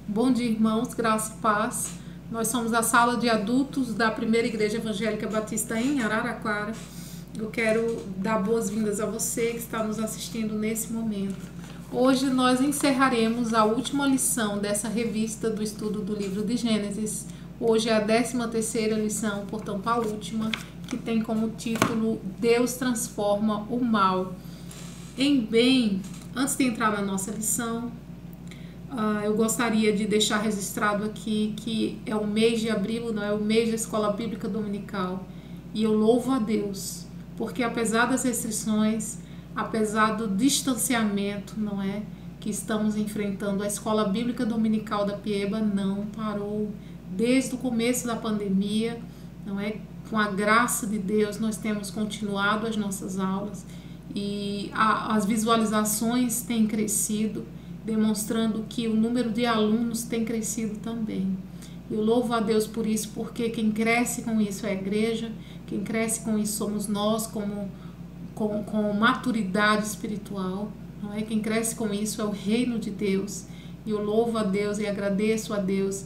Bom dia, irmãos, graça e paz. Nós somos a sala de adultos da Primeira Igreja Evangélica Batista em Araraquara. Eu quero dar boas-vindas a você que está nos assistindo nesse momento. Hoje nós encerraremos a última lição dessa revista do estudo do livro de Gênesis. Hoje é a 13ª lição, portanto a última, que tem como título Deus transforma o mal em bem. Antes de entrar na nossa lição, eu gostaria de deixar registrado aqui que é o mês de abril, não é o mês da Escola Bíblica Dominical, e eu louvo a Deus, porque apesar das restrições, apesar do distanciamento, não é, que estamos enfrentando, a Escola Bíblica Dominical da Pieba não parou desde o começo da pandemia, não é? Com a graça de Deus, nós temos continuado as nossas aulas e as visualizações têm crescido, demonstrando que o número de alunos tem crescido também. Eu louvo a Deus por isso, porque quem cresce com isso é a igreja, quem cresce com isso somos nós, com maturidade espiritual, não é? Quem cresce com isso é o reino de Deus. E eu louvo a Deus e agradeço a Deus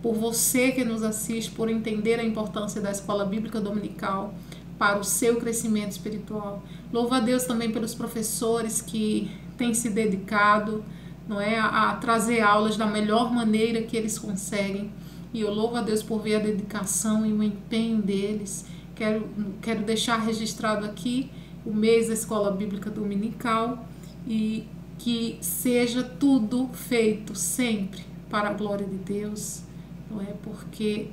por você que nos assiste, por entender a importância da Escola Bíblica Dominical para o seu crescimento espiritual. Louvo a Deus também pelos professores que têm se dedicado, não é, a trazer aulas da melhor maneira que eles conseguem. E eu louvo a Deus por ver a dedicação e o empenho deles. Quero deixar registrado aqui o mês da Escola Bíblica Dominical e que seja tudo feito sempre para a glória de Deus, não é? Porque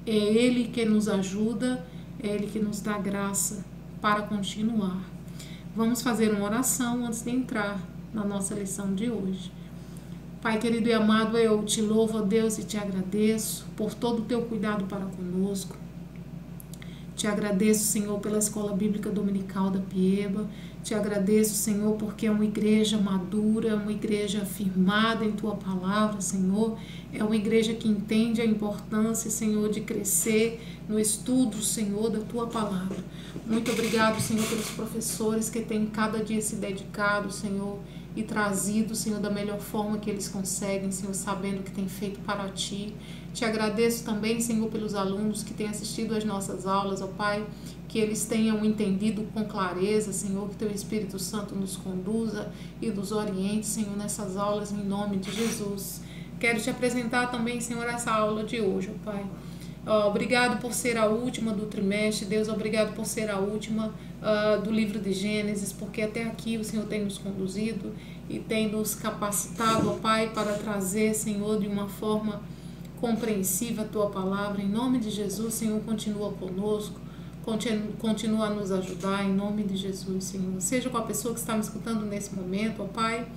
é Ele que nos ajuda, é Ele que nos dá graça para continuar. Vamos fazer uma oração antes de entrar na nossa lição de hoje. Pai querido e amado, eu te louvo, ó Deus, e te agradeço por todo o teu cuidado para conosco. Te agradeço, Senhor, pela Escola Bíblica Dominical da Pieba. Te agradeço, Senhor, porque é uma igreja madura, uma igreja firmada em Tua Palavra, Senhor. É uma igreja que entende a importância, Senhor, de crescer no estudo, Senhor, da Tua Palavra. Muito obrigado, Senhor, pelos professores que têm cada dia se dedicado, Senhor, e trazido, Senhor, da melhor forma que eles conseguem, Senhor, sabendo que tem feito para Ti. Te agradeço também, Senhor, pelos alunos que têm assistido às nossas aulas, ó Pai, que eles tenham entendido com clareza, Senhor, que Teu Espírito Santo nos conduza e nos oriente, Senhor, nessas aulas, em nome de Jesus. Quero te apresentar também, Senhor, essa aula de hoje, ó Pai. Obrigado por ser a última do trimestre, Deus, obrigado por ser a última do livro de Gênesis, porque até aqui o Senhor tem nos conduzido e tem nos capacitado, ó Pai, para trazer, Senhor, de uma forma compreensiva a Tua Palavra. Em nome de Jesus, Senhor, continua conosco, continua a nos ajudar, em nome de Jesus, Senhor. Seja com a pessoa que está me escutando nesse momento, ó Pai,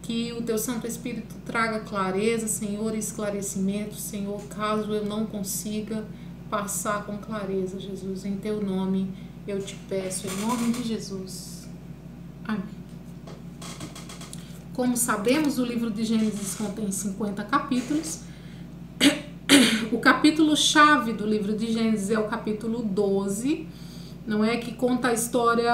que o Teu Santo Espírito traga clareza, Senhor, e esclarecimento, Senhor, caso eu não consiga passar com clareza, Jesus. Em Teu nome eu te peço, em nome de Jesus. Amém. Como sabemos, o livro de Gênesis contém 50 capítulos. O capítulo-chave do livro de Gênesis é o capítulo 12, não é? Que conta a história,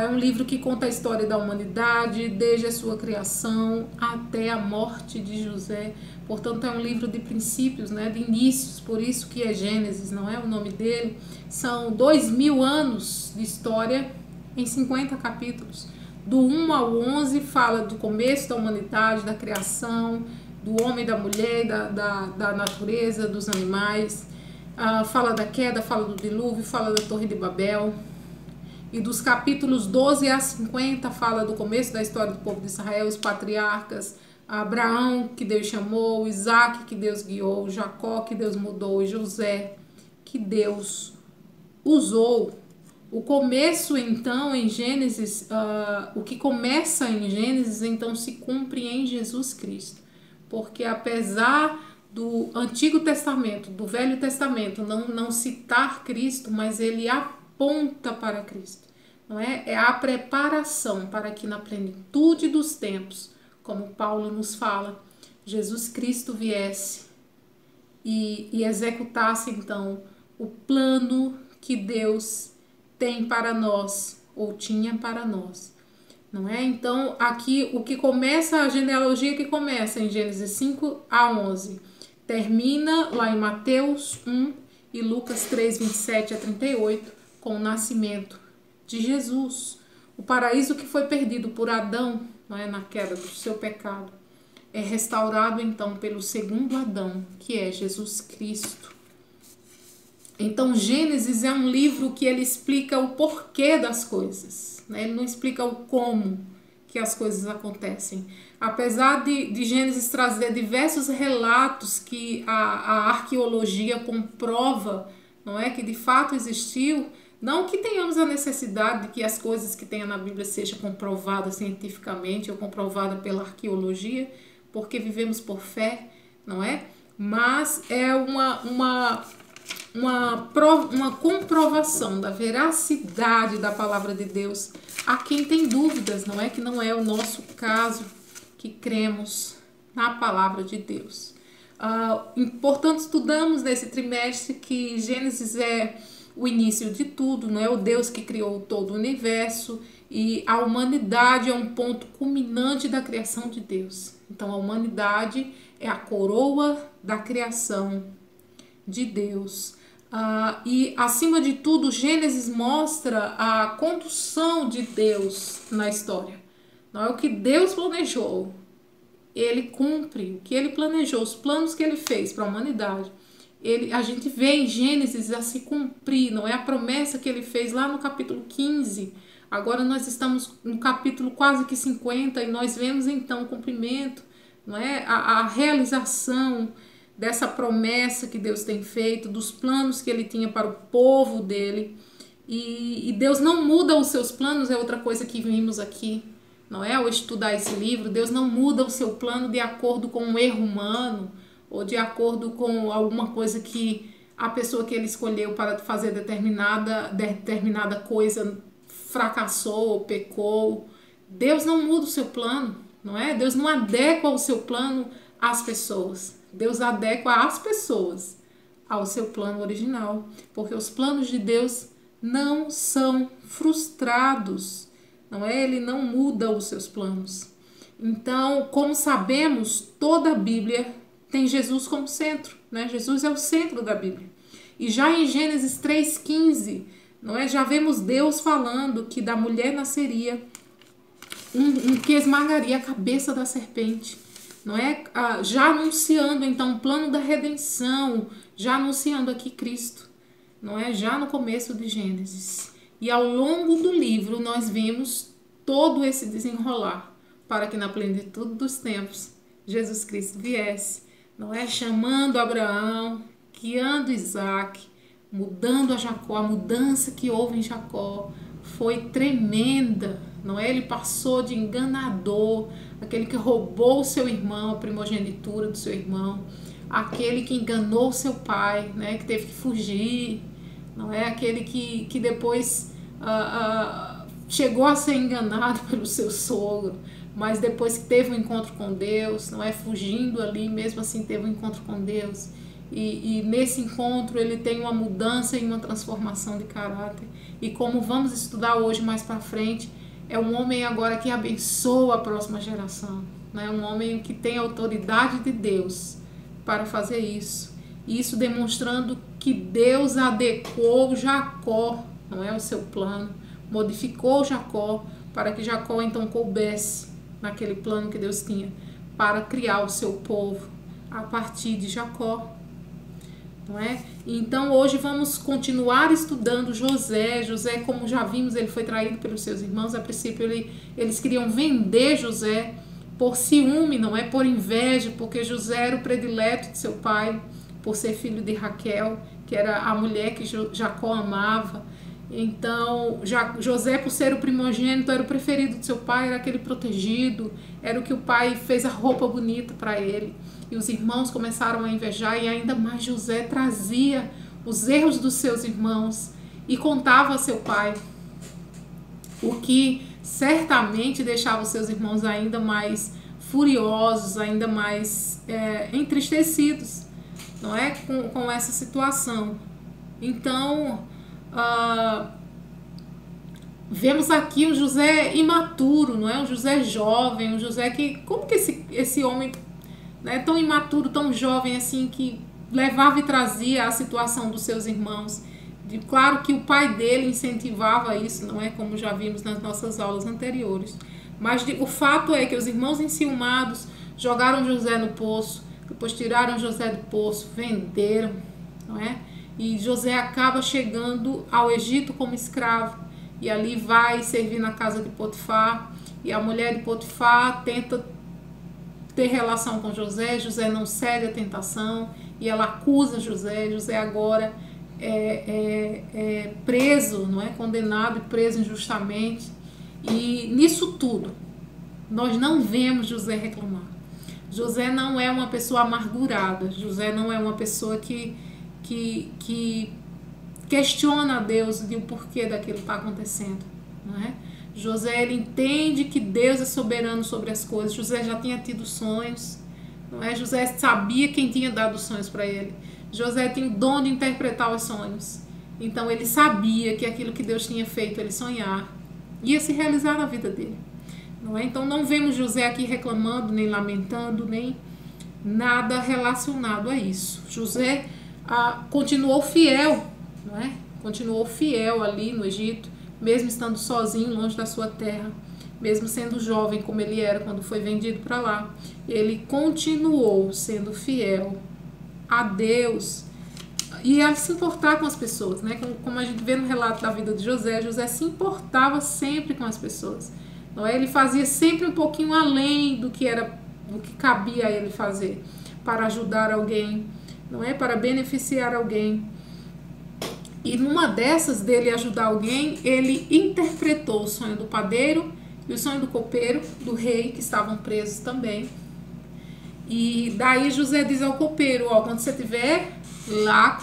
é um livro que conta a história da humanidade, desde a sua criação até a morte de José. Portanto, é um livro de princípios, né? De inícios, por isso que é Gênesis, não é o nome dele. São 2000 anos de história em 50 capítulos. Do 1 ao 11 fala do começo da humanidade, da criação, do homem, da mulher, da natureza, dos animais. Fala da queda, fala do dilúvio, fala da Torre de Babel. E dos capítulos 12 a 50 fala do começo da história do povo de Israel, os patriarcas, Abraão, que Deus chamou, Isaac, que Deus guiou, Jacó, que Deus mudou, e José, que Deus usou. O começo, então, em Gênesis, o que começa em Gênesis, então, se cumpre em Jesus Cristo. Porque apesar do Antigo Testamento, do Velho Testamento, não citar Cristo, mas ele aponta para Cristo, não é? É a preparação para que na plenitude dos tempos, como Paulo nos fala, Jesus Cristo viesse e executasse então o plano que Deus tem para nós, ou tinha para nós, não é? Então, aqui o que começa, a genealogia que começa em Gênesis 5 a 11, termina lá em Mateus 1 e Lucas 3, 27 a 38, com o nascimento de Jesus. O paraíso que foi perdido por Adão, não é, na queda do seu pecado, é restaurado então pelo segundo Adão, que é Jesus Cristo. Então, Gênesis é um livro que ele explica o porquê das coisas, né? Ele não explica o como que as coisas acontecem. Apesar de Gênesis trazer diversos relatos que a arqueologia comprova, não é, que de fato existiu, não que tenhamos a necessidade de que as coisas que tenha na Bíblia sejam comprovadas cientificamente ou comprovadas pela arqueologia, porque vivemos por fé, não é? Mas é uma comprovação da veracidade da palavra de Deus a quem tem dúvidas, não é? Que não é o nosso caso, que cremos na palavra de Deus. Portanto, estudamos nesse trimestre que Gênesis é o início de tudo, não é? O Deus que criou todo o universo, e a humanidade é um ponto culminante da criação de Deus. Então, a humanidade é a coroa da criação de Deus. E, acima de tudo, Gênesis mostra a condução de Deus na história. Não é o que Deus planejou. Ele cumpre o que ele planejou, os planos que ele fez para a humanidade. A gente vê em Gênesis a se cumprir, não é? A promessa que ele fez lá no capítulo 15. Agora nós estamos no capítulo quase que 50 e nós vemos então o cumprimento, não é? A realização dessa promessa que Deus tem feito, dos planos que ele tinha para o povo dele. E Deus não muda os seus planos, é outra coisa que vimos aqui, não é? Ao estudar esse livro, Deus não muda o seu plano de acordo com um erro humano ou de acordo com alguma coisa que a pessoa que ele escolheu para fazer determinada coisa fracassou ou pecou. Deus não muda o seu plano, não é? Deus não adequa o seu plano às pessoas. Deus adequa as pessoas ao seu plano original, porque os planos de Deus não são frustrados, não é? Ele não muda os seus planos. Então, como sabemos, toda a Bíblia tem Jesus como centro, né? Jesus é o centro da Bíblia. E já em Gênesis 3,15, não é? Já vemos Deus falando que da mulher nasceria um que esmagaria a cabeça da serpente, não é? Já anunciando então o plano da redenção, já anunciando aqui Cristo, não é? Já no começo de Gênesis. E ao longo do livro nós vimos todo esse desenrolar para que na plenitude dos tempos Jesus Cristo viesse, não é? Chamando Abraão, guiando Isaac, mudando a Jacó. A mudança que houve em Jacó foi tremenda, não é? Ele passou de enganador, aquele que roubou o seu irmão, a primogenitura do seu irmão, aquele que enganou seu pai, né? Que teve que fugir, não é? Aquele que depois chegou a ser enganado pelo seu sogro, mas depois que teve um encontro com Deus, não é? Fugindo ali, mesmo assim teve um encontro com Deus. E nesse encontro ele tem uma mudança e uma transformação de caráter. E como vamos estudar hoje mais para frente, é um homem agora que abençoa a próxima geração, né? Um homem que tem a autoridade de Deus para fazer isso. E isso demonstrando que Deus adequou Jacó, não é, o seu plano, modificou Jacó para que Jacó então coubesse naquele plano que Deus tinha para criar o seu povo a partir de Jacó. Não é? Então hoje vamos continuar estudando José. José, como já vimos, ele foi traído pelos seus irmãos. A princípio eles queriam vender José por ciúme, não é? Por inveja, porque José era o predileto de seu pai, por ser filho de Raquel, que era a mulher que Jacó amava. Então José, por ser o primogênito, era o preferido de seu pai, era aquele protegido, era o que o pai fez a roupa bonita para ele. E os irmãos começaram a invejar, e ainda mais José trazia os erros dos seus irmãos e contava a seu pai, o que certamente deixava os seus irmãos ainda mais furiosos, ainda mais entristecidos, não é? Com essa situação. Então, Vemos aqui um José imaturo, não é? Um José jovem, um José que... Como que esse homem, né, tão imaturo, tão jovem assim, que levava e trazia a situação dos seus irmãos? Claro que o pai dele incentivava isso, não é? Como já vimos nas nossas aulas anteriores. Mas o fato é que os irmãos enciumados jogaram José no poço, depois tiraram José do poço, venderam, não é? E José acaba chegando ao Egito como escravo. E ali vai servir na casa de Potifar. E a mulher de Potifar tenta ter relação com José. José não cede à tentação. E ela acusa José. José agora é preso, não é? Condenado e preso injustamente. E nisso tudo, nós não vemos José reclamar. José não é uma pessoa amargurada. José não é uma pessoa que questiona a Deus de o porquê daquilo está acontecendo, não é? José, ele entende que Deus é soberano sobre as coisas. José já tinha tido sonhos, não é? José sabia quem tinha dado os sonhos para ele. José tinha o dom de interpretar os sonhos. Então ele sabia que aquilo que Deus tinha feito ele sonhar ia se realizar na vida dele, não é? Então não vemos José aqui reclamando, nem lamentando, nem nada relacionado a isso. José continuou fiel, não é? Continuou fiel ali no Egito, mesmo estando sozinho, longe da sua terra, mesmo sendo jovem como ele era quando foi vendido para lá. Ele continuou sendo fiel a Deus e a se importar com as pessoas, né? Como a gente vê no relato da vida de José, José se importava sempre com as pessoas, não é? Ele fazia sempre um pouquinho além do que cabia a ele fazer para ajudar alguém, não é? Para beneficiar alguém. E numa dessas dele ajudar alguém, ele interpretou o sonho do padeiro e o sonho do copeiro, do rei, que estavam presos também. E daí José diz ao copeiro, ó, quando você estiver lá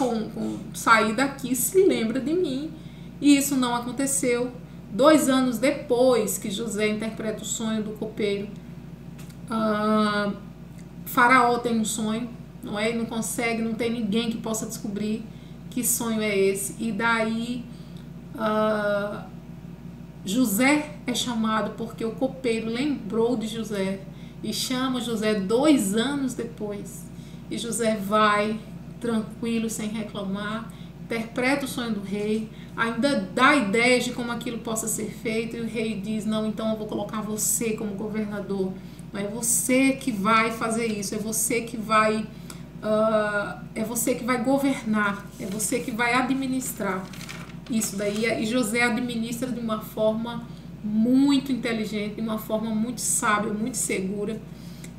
sair daqui, se lembra de mim. E isso não aconteceu. 2 anos depois que José interpreta o sonho do copeiro, Faraó tem um sonho, não é? Ele não consegue, não tem ninguém que possa descobrir que sonho é esse. E daí José é chamado porque o copeiro lembrou de José e chama José 2 anos depois. E José vai tranquilo, sem reclamar, interpreta o sonho do rei, ainda dá ideias de como aquilo possa ser feito. E o rei diz, não, então eu vou colocar você como governador. Não é você que vai fazer isso, é você que vai governar, é você que vai administrar isso daí. E José administra de uma forma muito inteligente, de uma forma muito sábia, muito segura,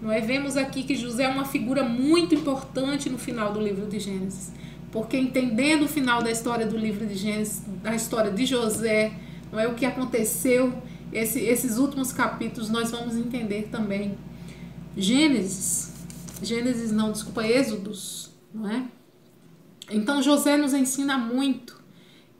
não é? Vemos aqui que José é uma figura muito importante no final do livro de Gênesis, porque entendendo o final da história do livro de Gênesis, da história de José, não é, o que aconteceu, esses últimos capítulos, nós vamos entender também Êxodos, não é? Então José nos ensina muito.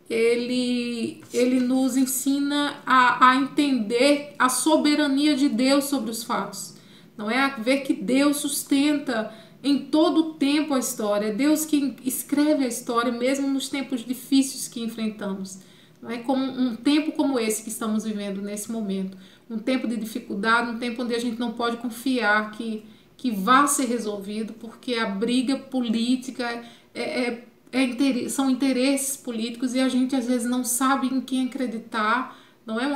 Ele nos ensina a entender a soberania de Deus sobre os fatos, não é? A ver que Deus sustenta em todo o tempo a história, é Deus que escreve a história mesmo nos tempos difíceis que enfrentamos, não é? Como um tempo como esse que estamos vivendo nesse momento, um tempo de dificuldade, um tempo onde a gente não pode confiar que vá ser resolvido, porque a briga política são interesses políticos e a gente às vezes não sabe em quem acreditar, não é?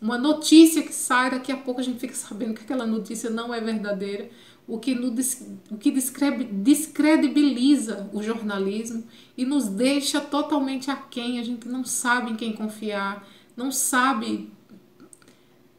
Uma notícia que sai, daqui a pouco a gente fica sabendo que aquela notícia não é verdadeira, o que descredibiliza o jornalismo e nos deixa totalmente aquém. A gente não sabe em quem confiar, não sabe,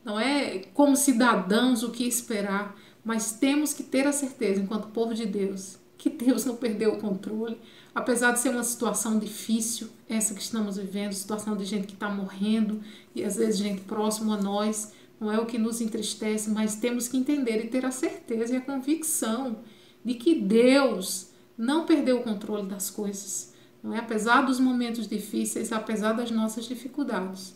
não é, como cidadãos o que esperar, mas temos que ter a certeza, enquanto povo de Deus, que Deus não perdeu o controle, apesar de ser uma situação difícil, essa que estamos vivendo, situação de gente que está morrendo e às vezes gente próxima a nós, não é o que nos entristece, mas temos que entender e ter a certeza e a convicção de que Deus não perdeu o controle das coisas, não é? Apesar dos momentos difíceis, apesar das nossas dificuldades.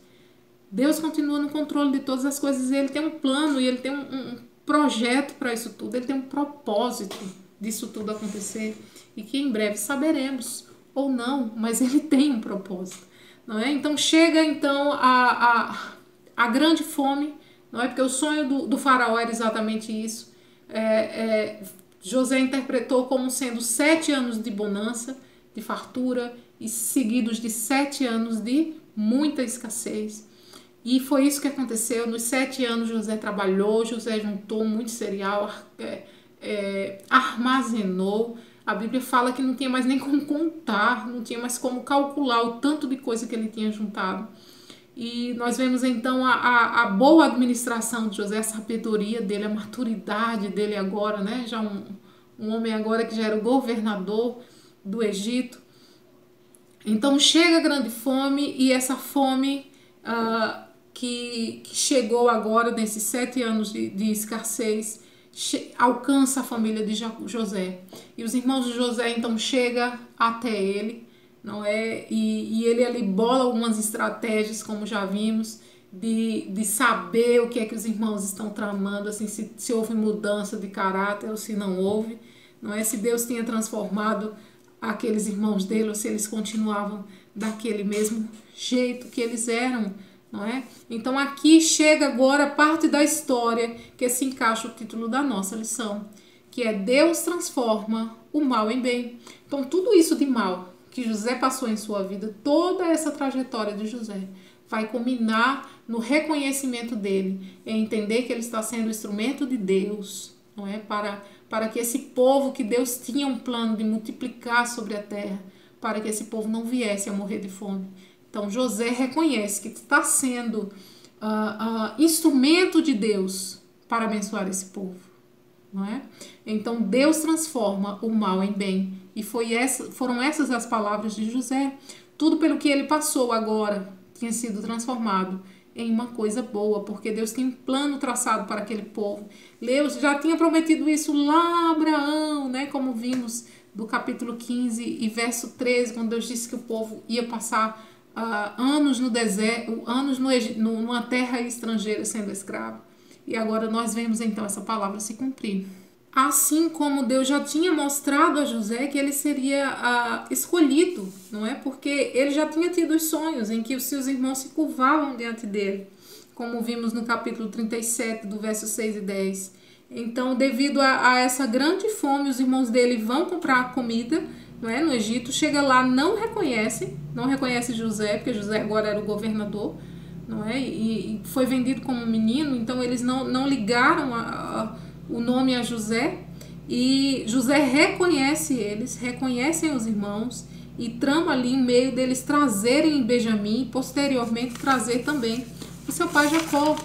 Deus continua no controle de todas as coisas e Ele tem um plano e Ele tem um projeto para isso tudo, Ele tem um propósito disso tudo acontecer e que em breve saberemos ou não, mas Ele tem um propósito. não é? Então chega então a grande fome, não é? Porque o sonho do faraó era exatamente isso. José interpretou como sendo 7 anos de bonança, de fartura, e seguidos de 7 anos de muita escassez. E foi isso que aconteceu. Nos 7 anos José trabalhou, José juntou muito cereal, armazenou. A Bíblia fala que não tinha mais nem como contar, não tinha mais como calcular o tanto de coisa que ele tinha juntado. E nós vemos então a boa administração de José, a sabedoria dele, a maturidade dele agora, né? Já um homem agora que já era o governador do Egito. Então chega a grande fome, e essa fome que chegou agora nesses 7 anos de escassez alcança a família de José. E os irmãos de José então chegam até ele, não é? E ele ali bola algumas estratégias, como já vimos, de saber o que é que os irmãos estão tramando, assim, se houve mudança de caráter ou se não houve, não é? Se Deus tinha transformado aqueles irmãos dele ou se eles continuavam daquele mesmo jeito que eles eram, não é? Então aqui chega agora a parte da história que se encaixa o título da nossa lição, que é Deus transforma o mal em bem. Então tudo isso de mal que José passou em sua vida, toda essa trajetória de José, vai culminar no reconhecimento dele, em entender que ele está sendo instrumento de Deus, não é? Para que esse povo que Deus tinha um plano de multiplicar sobre a terra, para que esse povo não viesse a morrer de fome. Então José reconhece que está sendo instrumento de Deus para abençoar esse povo, não é? Então Deus transforma o mal em bem, e foram essas as palavras de José. Tudo pelo que ele passou agora tinha sido transformado em uma coisa boa, porque Deus tem um plano traçado para aquele povo. Deus já tinha prometido isso lá a Abraão, né? Como vimos do capítulo 15 e verso 13, quando Deus disse que o povo ia passar anos no deserto, anos numa terra estrangeira sendo escravo. E agora nós vemos então essa palavra se cumprir. Assim como Deus já tinha mostrado a José que ele seria escolhido, não é? Porque ele já tinha tido os sonhos em que os seus irmãos se curvavam diante dele, como vimos no capítulo 37, do verso 6 e 10. Então, devido a essa grande fome, os irmãos dele vão comprar comida, não é? No Egito. Chega lá, não reconhece José, porque José agora era o governador, não é? E foi vendido como um menino, então eles não ligaram o nome a José, e José reconhece eles, reconhecem os irmãos, e trama ali em meio deles trazerem Benjamim, e posteriormente trazer também o seu pai Jacó,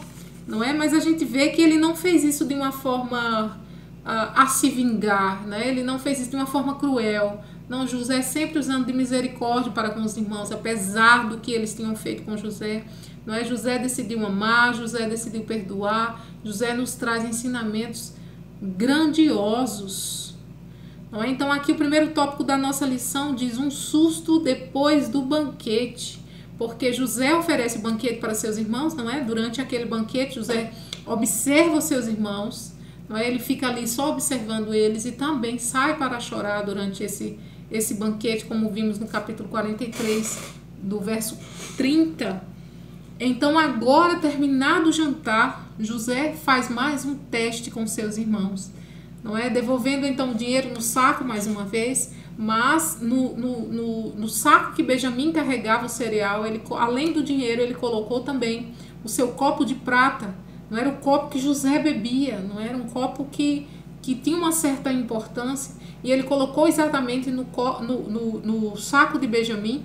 não é? Mas a gente vê que ele não fez isso de uma forma a se vingar, né? Ele não fez isso de uma forma cruel. Não, José sempre usando de misericórdia para com os irmãos, apesar do que eles tinham feito com José. Não é? José decidiu amar, José decidiu perdoar. José nos traz ensinamentos grandiosos. Não é? Então aqui o primeiro tópico da nossa lição diz um susto depois do banquete. Porque José oferece banquete para seus irmãos, não é? Durante aquele banquete, José observa os seus irmãos, não é? Ele fica ali só observando eles e também sai para chorar durante esse banquete, como vimos no capítulo 43, do verso 30. Então agora, terminado o jantar, José faz mais um teste com seus irmãos, não é? Devolvendo então o dinheiro no saco mais uma vez, mas no saco que Benjamim carregava o cereal, ele, além do dinheiro, ele colocou também o seu copo de prata. Não era o copo que José bebia, não era um copo que tinha uma certa importância, e ele colocou exatamente no saco de Benjamim.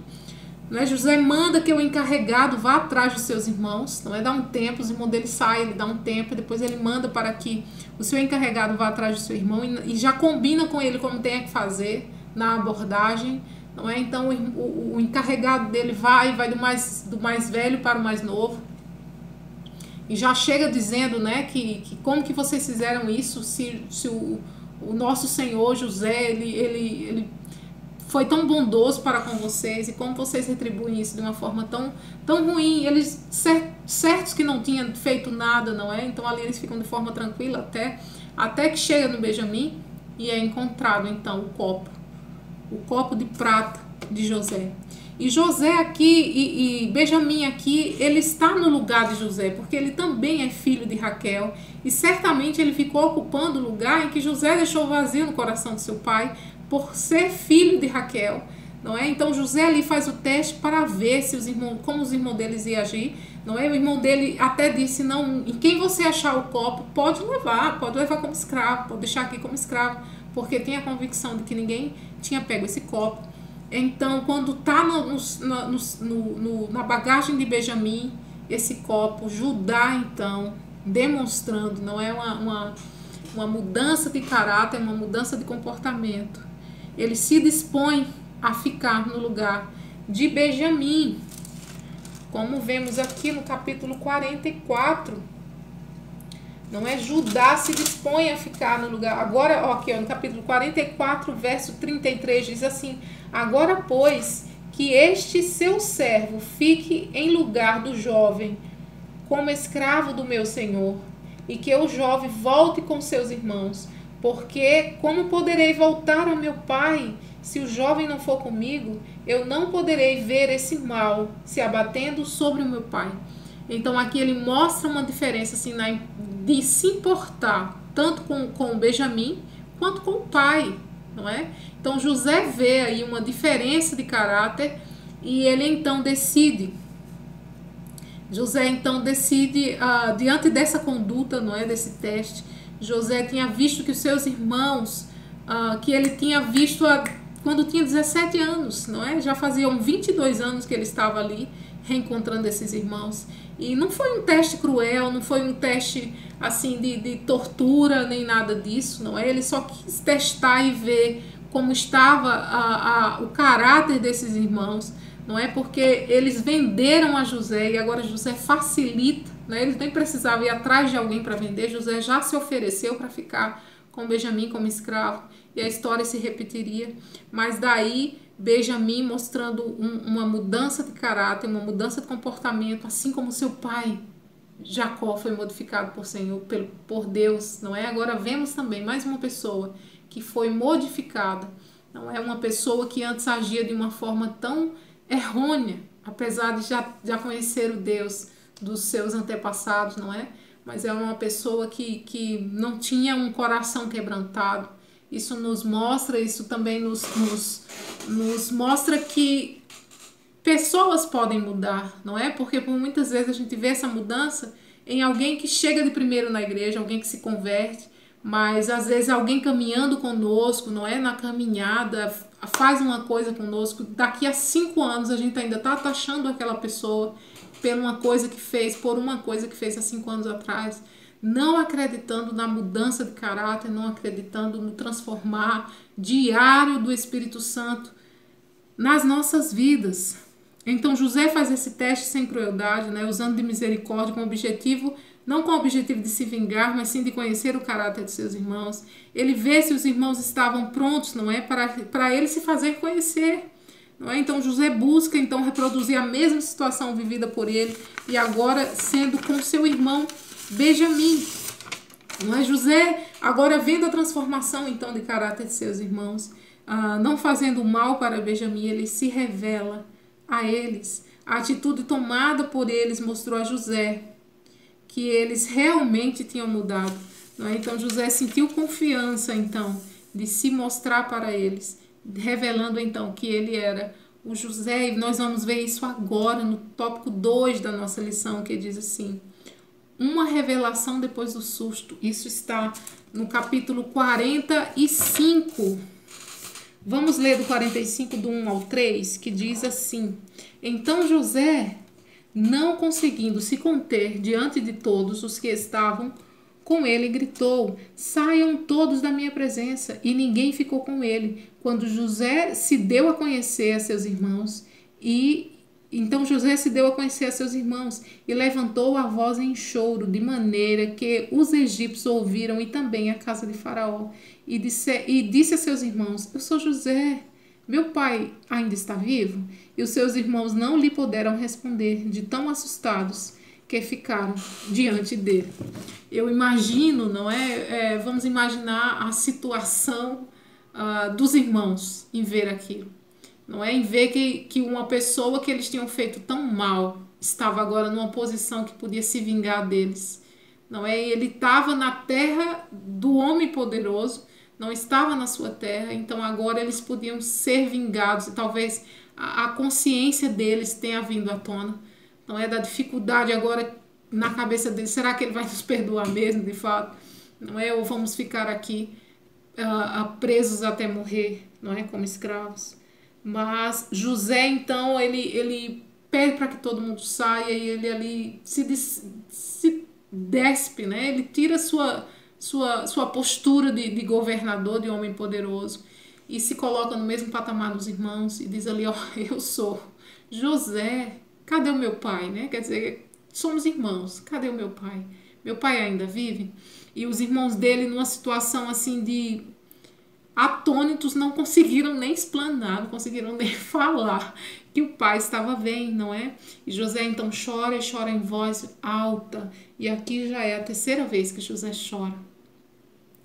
Não é? José manda que o encarregado vá atrás dos seus irmãos, não é? Dá um tempo, os irmãos dele saem, ele dá um tempo, e depois ele manda para que o seu encarregado vá atrás do seu irmão e já combina com ele como tem que fazer na abordagem, não é? Então o encarregado dele vai do mais velho para o mais novo, e já chega dizendo, né, que como que vocês fizeram isso, se o nosso Senhor José, ele foi tão bondoso para com vocês, e como vocês retribuem isso de uma forma tão ruim. Eles, certos que não tinham feito nada, não é? Então ali eles ficam de forma tranquila até que chega no Benjamim, e é encontrado então o copo de prata de José. E José aqui, e Benjamim aqui, ele está no lugar de José, porque ele também é filho de Raquel, e certamente ele ficou ocupando o lugar em que José deixou vazio no coração de seu pai, por ser filho de Raquel, não é? Então José ali faz o teste para ver se como os irmãos deles iam agir, não é? O irmão dele até disse, não, em quem você achar o copo, pode levar como escravo, pode deixar aqui como escravo, porque tem a convicção de que ninguém tinha pego esse copo. Então, quando está na bagagem de Benjamim, esse copo, Judá, então, demonstrando, não é uma mudança de caráter, uma mudança de comportamento. Ele se dispõe a ficar no lugar de Benjamim, como vemos aqui no capítulo 44. Não é? Judá se dispõe a ficar no lugar. Agora, ó, aqui ó, no capítulo 44, verso 33, diz assim: agora, pois, que este seu servo fique em lugar do jovem, como escravo do meu senhor, e que o jovem volte com seus irmãos, porque como poderei voltar ao meu pai, se o jovem não for comigo? Eu não poderei ver esse mal se abatendo sobre o meu pai. Então aqui ele mostra uma diferença assim, de se importar tanto com Benjamim quanto com o pai, não é? Então José vê aí uma diferença de caráter e ele então decide. José então decide, diante dessa conduta, não é, desse teste, José tinha visto que os seus irmãos, que ele tinha visto quando tinha 17 anos, não é? Já faziam 22 anos que ele estava ali reencontrando esses irmãos. E não foi um teste cruel, não foi um teste assim de tortura, nem nada disso, não é? Ele só quis testar e ver como estava o caráter desses irmãos, não é? Porque eles venderam a José e agora José facilita, né? Ele nem precisava ir atrás de alguém para vender, José já se ofereceu para ficar com Benjamim como escravo e a história se repetiria. Mas daí Benjamim mostrando uma mudança de caráter, uma mudança de comportamento, assim como seu pai Jacó foi modificado por Deus, não é? Agora vemos também mais uma pessoa que foi modificada, não é? Uma pessoa que antes agia de uma forma tão errônea, apesar de já conhecer o Deus dos seus antepassados, não é? Mas é uma pessoa que não tinha um coração quebrantado. Isso nos mostra, isso também nos mostra que pessoas podem mudar, não é? Porque por muitas vezes a gente vê essa mudança em alguém que chega de primeiro na igreja, alguém que se converte, mas às vezes alguém caminhando conosco, não é? Na caminhada, faz uma coisa conosco, daqui a 5 anos a gente ainda está taxando aquela pessoa por uma coisa que fez há 5 anos atrás, não acreditando na mudança de caráter, não acreditando no transformar diário do Espírito Santo nas nossas vidas. Então José faz esse teste sem crueldade, né, usando de misericórdia não com o objetivo de se vingar, mas sim de conhecer o caráter de seus irmãos. Ele vê se os irmãos estavam prontos, não é, para ele se fazer conhecer. Não é? Então José busca então reproduzir a mesma situação vivida por ele e agora sendo com seu irmão Benjamim. Não é? José agora vendo a transformação então de caráter de seus irmãos, não fazendo mal para Benjamim, ele se revela a eles. A atitude tomada por eles mostrou a José que eles realmente tinham mudado. Não é? Então José sentiu confiança então de se mostrar para eles, revelando então que ele era o José, e nós vamos ver isso agora no tópico 2 da nossa lição, que diz assim: uma revelação depois do susto. Isso está no capítulo 45. Vamos ler do 45, do 1 ao 3, que diz assim: então José, não conseguindo se conter diante de todos os que estavam com ele, gritou: saiam todos da minha presença. E ninguém ficou com ele. Quando José se deu a conhecer a seus irmãos, então José se deu a conhecer a seus irmãos e levantou a voz em choro, de maneira que os egípcios ouviram, e também a casa de Faraó. E disse a seus irmãos: eu sou José, meu pai ainda está vivo? E os seus irmãos não lhe puderam responder, de tão assustados que ficaram diante dele. Eu imagino, não é? Vamos imaginar a situação dos irmãos em ver aquilo. não é? Em ver que uma pessoa que eles tinham feito tão mal estava agora numa posição que podia se vingar deles, não é? Ele estava na terra do homem poderoso, não estava na sua terra, então agora eles podiam ser vingados e talvez a consciência deles tenha vindo à tona, não é? Da dificuldade agora na cabeça deles, será que ele vai nos perdoar mesmo, de fato, não é? Ou vamos ficar aqui presos até morrer, não é? Como escravos. Mas José, então, ele pede para que todo mundo saia e ele ali se despe, né? Ele tira sua postura de governador, de homem poderoso, e se coloca no mesmo patamar dos irmãos e diz ali, ó, eu sou José, cadê o meu pai, né? Quer dizer, somos irmãos, cadê o meu pai? Meu pai ainda vive? E os irmãos dele, numa situação assim de atônitos, não conseguiram nem explanar, não conseguiram nem falar que o pai estava bem, não é? E José então chora e chora em voz alta. E aqui já é a terceira vez que José chora,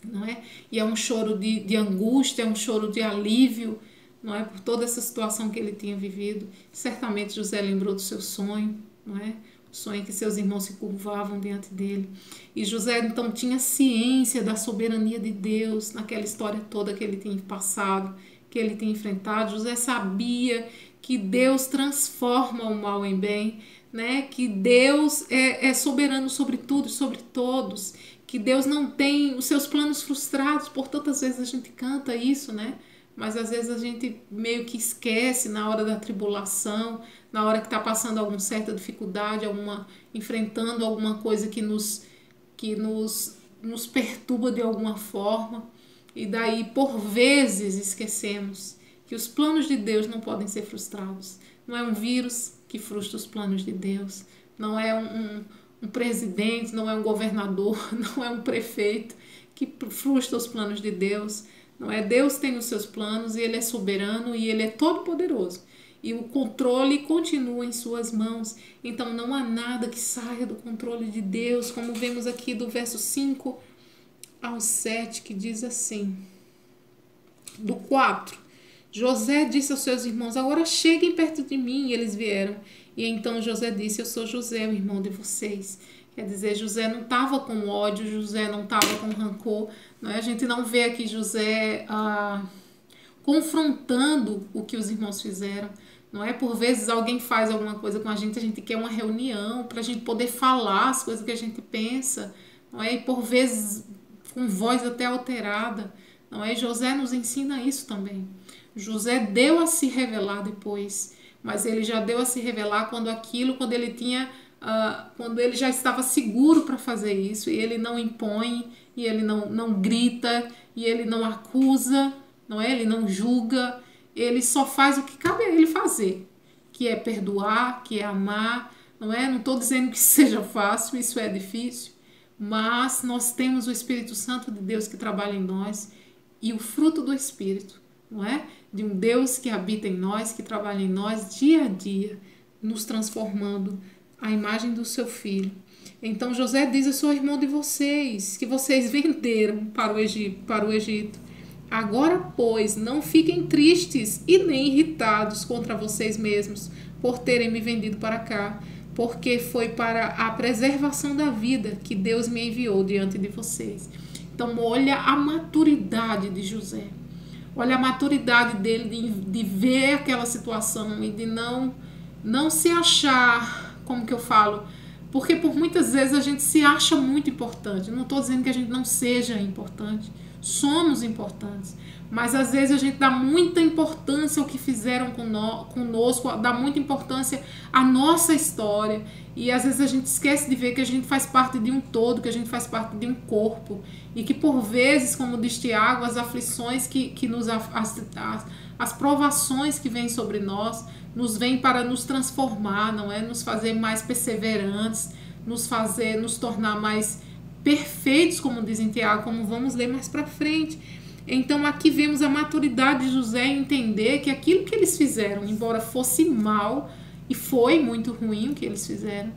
não é? E é um choro de angústia, é um choro de alívio, não é? Por toda essa situação que ele tinha vivido. Certamente José lembrou do seu sonho, não é? O sonho em que seus irmãos se curvavam diante dele. E José então tinha ciência da soberania de Deus naquela história toda que ele tinha passado, que ele tinha enfrentado. José sabia que Deus transforma o mal em bem, né? Que Deus é soberano sobre tudo e sobre todos, que Deus não tem os seus planos frustrados. Por tantas vezes a gente canta isso, né? Mas às vezes a gente meio que esquece na hora da tribulação, na hora que está passando alguma certa dificuldade, enfrentando alguma coisa que nos perturba de alguma forma. E daí, por vezes, esquecemos que os planos de Deus não podem ser frustrados. Não é um vírus que frustra os planos de Deus, não é um presidente, não é um governador, não é um prefeito que frustra os planos de Deus. Não é? Deus tem os seus planos e Ele é soberano e Ele é todo poderoso. E o controle continua em suas mãos. Então não há nada que saia do controle de Deus, como vemos aqui do verso 5 ao 7, que diz assim, do 4. José disse aos seus irmãos, agora cheguem perto de mim, e eles vieram. E então José disse, eu sou José, o irmão de vocês. Quer dizer, José não estava com ódio, José não estava com rancor. Não é? A gente não vê aqui José confrontando o que os irmãos fizeram. Não é? Por vezes alguém faz alguma coisa com a gente quer uma reunião para a gente poder falar as coisas que a gente pensa. Não é? E por vezes com voz até alterada. Não é? José nos ensina isso também. José deu a se revelar depois, mas ele já deu a se revelar quando ele tinha... quando ele já estava seguro para fazer isso, e ele não impõe, e ele não grita, e ele não acusa, não é? Ele não julga, ele só faz o que cabe a ele fazer, que é perdoar, que é amar, não é? Não estou dizendo que seja fácil, isso é difícil, mas nós temos o Espírito Santo de Deus que trabalha em nós, e o fruto do Espírito, não é? De um Deus que habita em nós, que trabalha em nós dia a dia, nos transformando a imagem do seu filho. Então José diz, eu sou irmão de vocês, que vocês venderam para o Egito. Agora, pois, não fiquem tristes e nem irritados contra vocês mesmos por terem me vendido para cá, porque foi para a preservação da vida que Deus me enviou diante de vocês. Então olha a maturidade de José. Olha a maturidade dele de ver aquela situação e de não se achar, como que eu falo, porque por muitas vezes a gente se acha muito importante. Não estou dizendo que a gente não seja importante, somos importantes, mas às vezes a gente dá muita importância ao que fizeram conosco, dá muita importância à nossa história, e às vezes a gente esquece de ver que a gente faz parte de um todo, que a gente faz parte de um corpo, e que por vezes, como diz Tiago, as aflições as provações que vêm sobre nós, nos vêm para nos transformar, não é? Nos fazer mais perseverantes, nos tornar mais perfeitos, como diz em Tiago, como vamos ler mais para frente. Então aqui vemos a maturidade de José em entender que aquilo que eles fizeram, embora fosse mal, e foi muito ruim o que eles fizeram,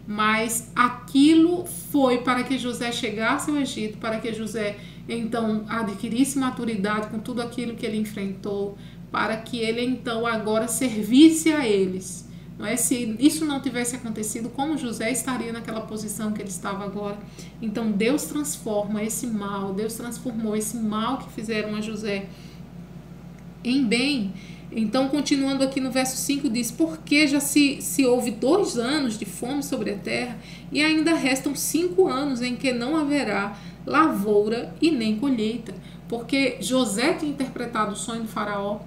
mas aquilo foi para que José chegasse ao Egito, para que José então adquirisse maturidade com tudo aquilo que ele enfrentou, para que ele então agora servisse a eles. Não é? Se isso não tivesse acontecido, como José estaria naquela posição que ele estava agora? Então Deus transforma esse mal, Deus transformou esse mal que fizeram a José em bem. Então, continuando aqui no verso 5, diz: porque já se houve 2 anos de fome sobre a terra, e ainda restam 5 anos em que não haverá lavoura e nem colheita. Porque José tinha interpretado o sonho do faraó,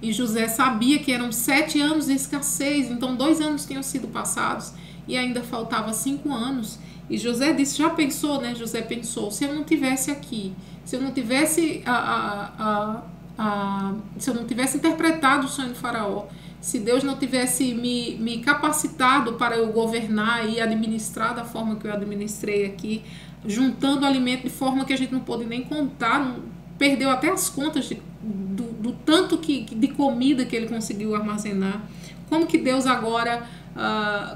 e José sabia que eram 7 anos de escassez, então 2 anos tinham sido passados, e ainda faltava 5 anos. E José disse, já pensou, né? José pensou, se eu não tivesse aqui, se eu não tivesse se eu não tivesse interpretado o sonho do faraó, se Deus não tivesse me capacitado para eu governar e administrar da forma que eu administrei aqui, juntando alimento de forma que a gente não pôde nem contar, perdeu até as contas do tanto de comida que ele conseguiu armazenar. Como que Deus agora,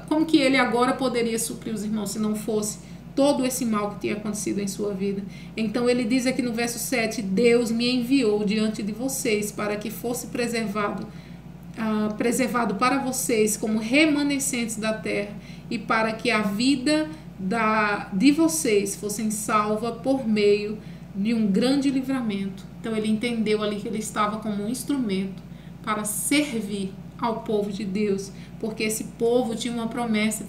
como que ele agora poderia suprir os irmãos se não fosse todo esse mal que tinha acontecido em sua vida? Então ele diz aqui no verso 7, Deus me enviou diante de vocês para que fosse preservado para vocês como remanescentes da terra, e para que a vida de vocês fossem salva por meio de um grande livramento. Então ele entendeu ali que ele estava como um instrumento para servir ao povo de Deus, porque esse povo tinha uma promessa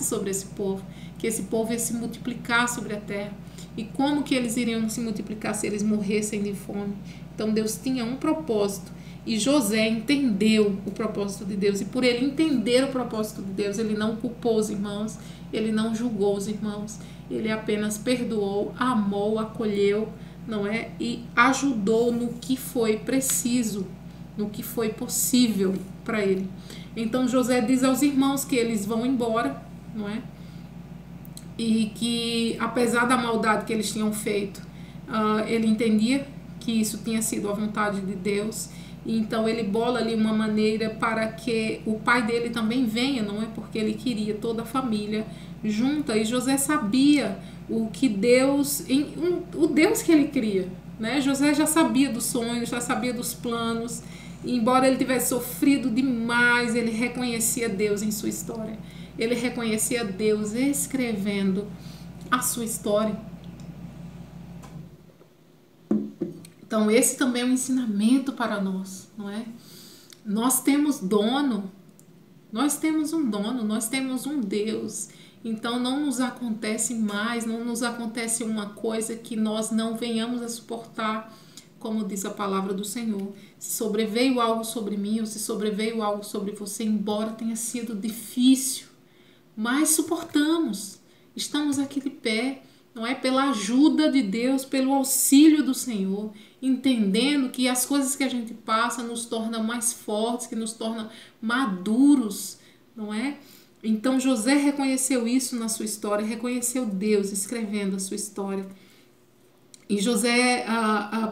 sobre esse povo, que esse povo ia se multiplicar sobre a terra. E como que eles iriam se multiplicar se eles morressem de fome? Então Deus tinha um propósito, e José entendeu o propósito de Deus, e por ele entender o propósito de Deus, ele não culpou os irmãos, ele não julgou os irmãos, ele apenas perdoou, amou, acolheu, não é? E ajudou no que foi preciso, no que foi possível para ele. Então José diz aos irmãos que eles vão embora, não é? E que apesar da maldade que eles tinham feito, ele entendia que isso tinha sido a vontade de Deus. E então ele bola ali uma maneira para que o pai dele também venha, não é? Porque ele queria toda a família junta, e José sabia o que Deus, o Deus que ele cria, né? José já sabia dos sonhos, já sabia dos planos, e embora ele tivesse sofrido demais, ele reconhecia Deus em sua história, ele reconhecia Deus escrevendo a sua história. Então esse também é um ensinamento para nós, não é? Nós temos dono, nós temos um dono, nós temos um Deus. Então não nos acontece mais, não nos acontece uma coisa que nós não venhamos a suportar, como diz a palavra do Senhor. Se sobreveio algo sobre mim, ou se sobreveio algo sobre você, embora tenha sido difícil, mas suportamos, estamos aqui de pé, não é? Pela ajuda de Deus, pelo auxílio do Senhor, entendendo que as coisas que a gente passa nos tornam mais fortes, que nos tornam maduros, não é? Então José reconheceu isso na sua história, reconheceu Deus escrevendo a sua história. E José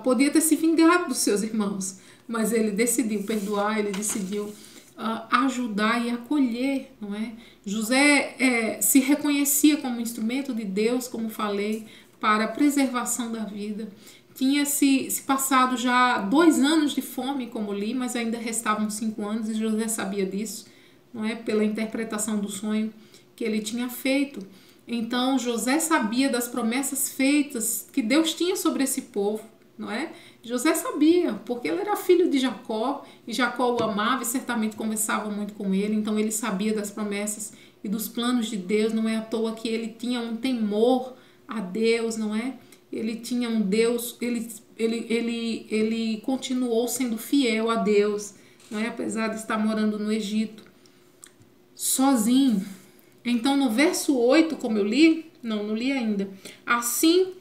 podia ter se vingado dos seus irmãos, mas ele decidiu perdoar, ele decidiu ajudar e acolher, não é? José se reconhecia como instrumento de Deus, como falei, para a preservação da vida. Tinha se passado já 2 anos de fome, como li, mas ainda restavam 5 anos, e José sabia disso, não é? Pela interpretação do sonho que ele tinha feito. Então José sabia das promessas feitas que Deus tinha sobre esse povo, não é? José sabia, porque ele era filho de Jacó, e Jacó o amava e certamente conversava muito com ele, então ele sabia das promessas e dos planos de Deus. Não é à toa que ele tinha um temor a Deus, não é? Ele tinha um Deus, ele continuou sendo fiel a Deus, não é? Apesar de estar morando no Egito, sozinho. Então no verso 8, como eu li, não li ainda, assim,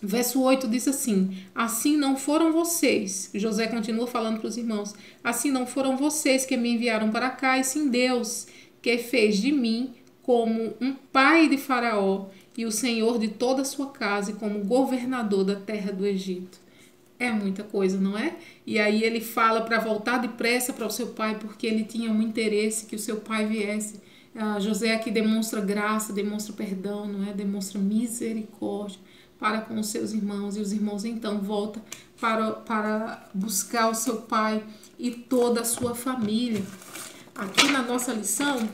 verso 8 diz assim, assim não foram vocês, José continua falando para os irmãos, assim não foram vocês que me enviaram para cá, e sim Deus, que fez de mim como um pai de Faraó, e o senhor de toda a sua casa, e como governador da terra do Egito. É muita coisa, não é? E aí ele fala para voltar depressa para o seu pai, porque ele tinha um interesse que o seu pai viesse. José aqui demonstra graça, demonstra perdão, não é? Demonstra misericórdia para com os seus irmãos, e os irmãos então voltam para buscar o seu pai e toda a sua família. Aqui na nossa lição,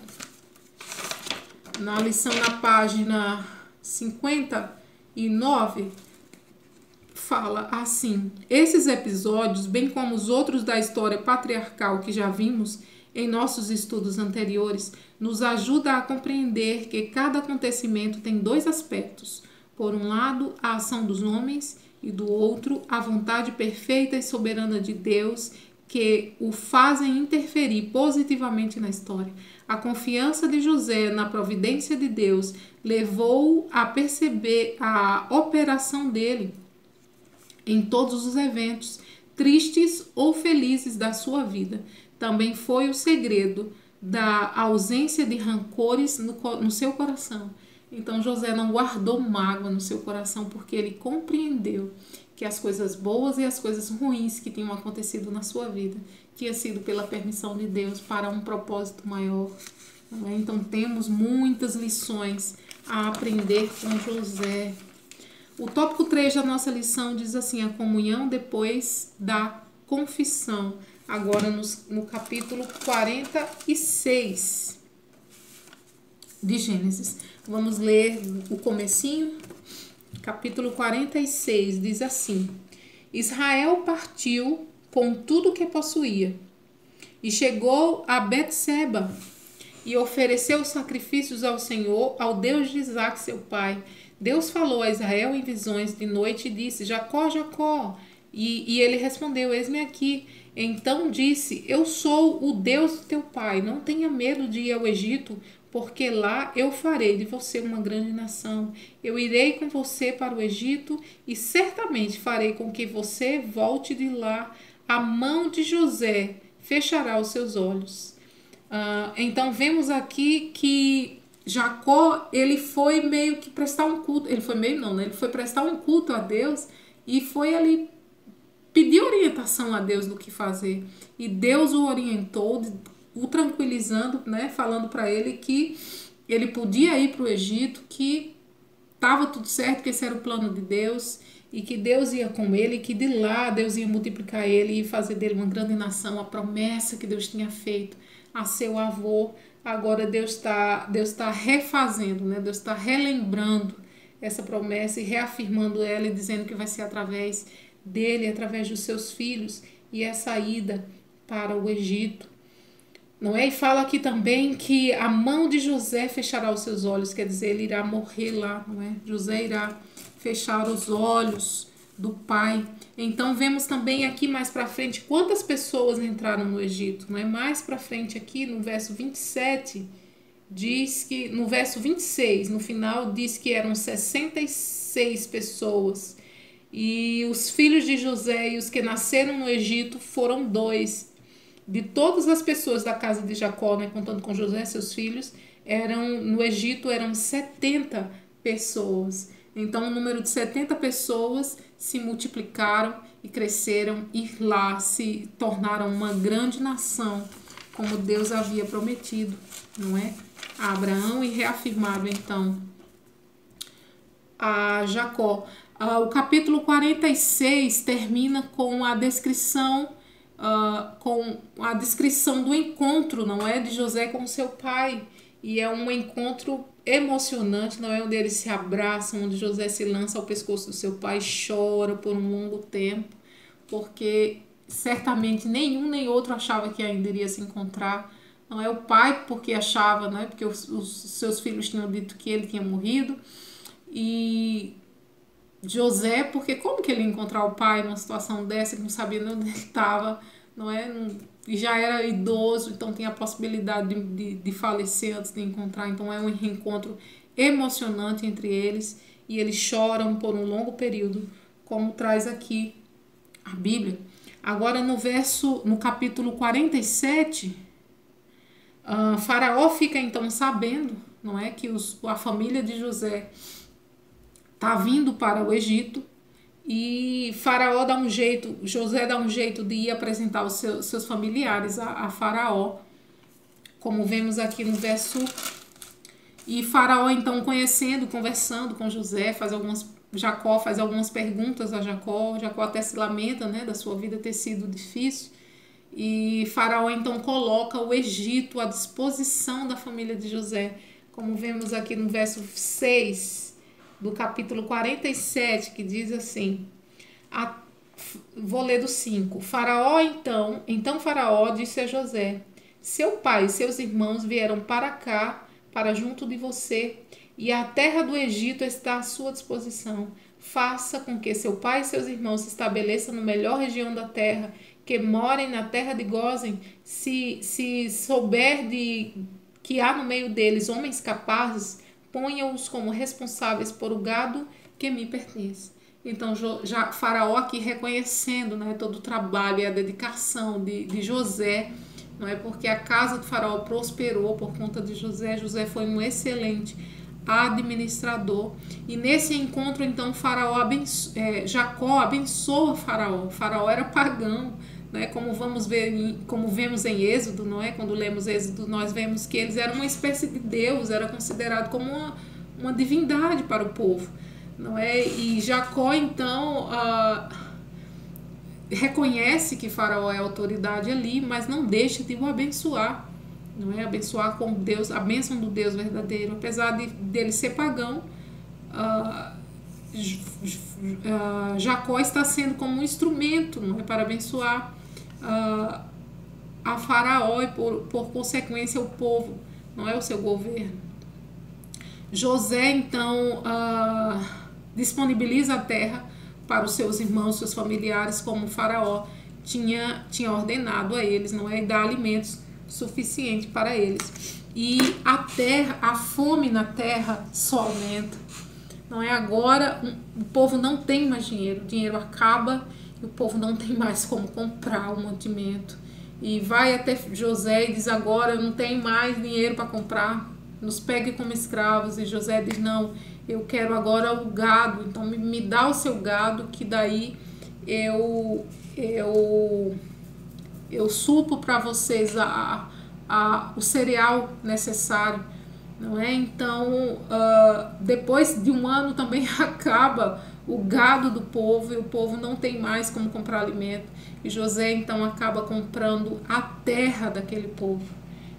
na página 59, fala assim: esses episódios, bem como os outros da história patriarcal que já vimos em nossos estudos anteriores, nos ajuda a compreender que cada acontecimento tem dois aspectos. Por um lado, a ação dos homens, e do outro, a vontade perfeita e soberana de Deus, que o fazem interferir positivamente na história. A confiança de José na providência de Deus levou-o a perceber a operação dele em todos os eventos, tristes ou felizes da sua vida. Também foi o segredo da ausência de rancores no seu coração. Então José não guardou mágoa no seu coração, porque ele compreendeu que as coisas boas e as coisas ruins que tinham acontecido na sua vida tinha sido pela permissão de Deus para um propósito maior. Então temos muitas lições a aprender com José. O tópico 3 da nossa lição diz assim: a comunhão depois da confissão. Agora no capítulo 46 de Gênesis. Vamos ler o comecinho. Capítulo 46 diz assim: Israel partiu com tudo que possuía e chegou a Betseba e ofereceu sacrifícios ao Senhor, ao Deus de Isaque, seu pai. Deus falou a Israel em visões de noite e disse: Jacó, Jacó. E ele respondeu: eis-me aqui. Então disse: eu sou o Deus do teu pai. Não tenha medo de ir ao Egito, porque lá eu farei de você uma grande nação. Eu irei com você para o Egito e certamente farei com que você volte de lá. A mão de José fechará os seus olhos. Então vemos aqui que Jacó, ele foi meio que prestar um culto. Ele foi meio não, né? Ele foi prestar um culto a Deus e foi ali pedir orientação a Deus do que fazer. E Deus o orientou, o tranquilizando, né? Falando para ele que ele podia ir para o Egito, que estava tudo certo, que esse era o plano de Deus e que Deus ia com ele, e que de lá Deus ia multiplicar ele e fazer dele uma grande nação. A promessa que Deus tinha feito a seu avô, agora Deus está refazendo, né? Deus está relembrando essa promessa e reafirmando ela e dizendo que vai ser através dele, através dos seus filhos, e a saída para o Egito. Não é? E fala aqui também que a mão de José fechará os seus olhos, quer dizer, ele irá morrer lá, não é? José irá fechar os olhos do pai. Então vemos também aqui mais para frente quantas pessoas entraram no Egito, não é? Mais para frente aqui no verso 27 diz que, no verso 26, no final diz que eram 66 pessoas. E os filhos de José e os que nasceram no Egito foram 2. De todas as pessoas da casa de Jacó, né, contando com José e seus filhos, no Egito eram 70 pessoas. Então o número de 70 pessoas se multiplicaram e cresceram e lá se tornaram uma grande nação, como Deus havia prometido, não é? A Abraão, e reafirmado então a Jacó. O capítulo 46 termina com a descrição do encontro, não é, de José com seu pai, e é um encontro emocionante, não é, onde eles se abraçam, onde José se lança ao pescoço do seu pai, chora por um longo tempo, porque certamente nenhum nem outro achava que ainda iria se encontrar. Não é o pai porque achava, não é, porque os seus filhos tinham dito que ele tinha morrido, e José, porque como que ele ia encontrar o pai numa situação dessa, que não sabia onde ele estava, não é? Já era idoso, então tinha a possibilidade de falecer antes de encontrar. Então é um reencontro emocionante entre eles, e eles choram por um longo período, como traz aqui a Bíblia. Agora no capítulo 47, Faraó fica então sabendo, não é, que a família de José está vindo para o Egito, e Faraó dá um jeito, José dá um jeito de ir apresentar os seus familiares a Faraó, como vemos aqui no verso. E Faraó então, conhecendo, conversando com José, faz algumas Jacó faz algumas perguntas a Jacó. Jacó até se lamenta, né, da sua vida ter sido difícil. E Faraó então coloca o Egito à disposição da família de José, como vemos aqui no verso 6 do capítulo 47, que diz assim, vou ler do 5. Faraó então Faraó disse a José: seu pai e seus irmãos vieram para cá, para junto de você, e a terra do Egito está à sua disposição. Faça com que seu pai e seus irmãos se estabeleçam na melhor região da terra, que morem na terra de Gósen. Se souber que há no meio deles homens capazes, ponha-os como responsáveis por o gado que me pertence. Então, já Faraó aqui reconhecendo, né, todo o trabalho e a dedicação de José, não é, porque a casa do Faraó prosperou por conta de José. José foi um excelente administrador. E nesse encontro, então, Jacó abençoa Faraó. Faraó era pagão, né? Como vemos em Êxodo, não é? Quando lemos Êxodo, nós vemos que eles eram uma espécie de Deus, era considerado como uma divindade para o povo, não é? E Jacó então reconhece que Faraó é autoridade ali, mas não deixa de o abençoar, não é? Abençoar com Deus, a bênção do Deus verdadeiro, apesar dele ser pagão. Jacó está sendo como um instrumento, não é, para abençoar a Faraó e por consequência o povo, não é, o seu governo. José então disponibiliza a terra para os seus irmãos, seus familiares, como o Faraó tinha ordenado a eles, não é, e dá alimentos suficiente para eles. E a fome na terra só aumenta, não é? Agora o povo não tem mais dinheiro, o dinheiro acaba e o povo não tem mais como comprar o mantimento. E vai até José e diz: agora eu não tenho mais dinheiro para comprar, nos pegue como escravos. E José diz: não, eu quero agora o gado, então me dá o seu gado, que daí eu suplo para vocês o cereal necessário, não é? Então, depois de um ano também acaba o gado do povo e o povo não tem mais como comprar alimento. E José então acaba comprando a terra daquele povo.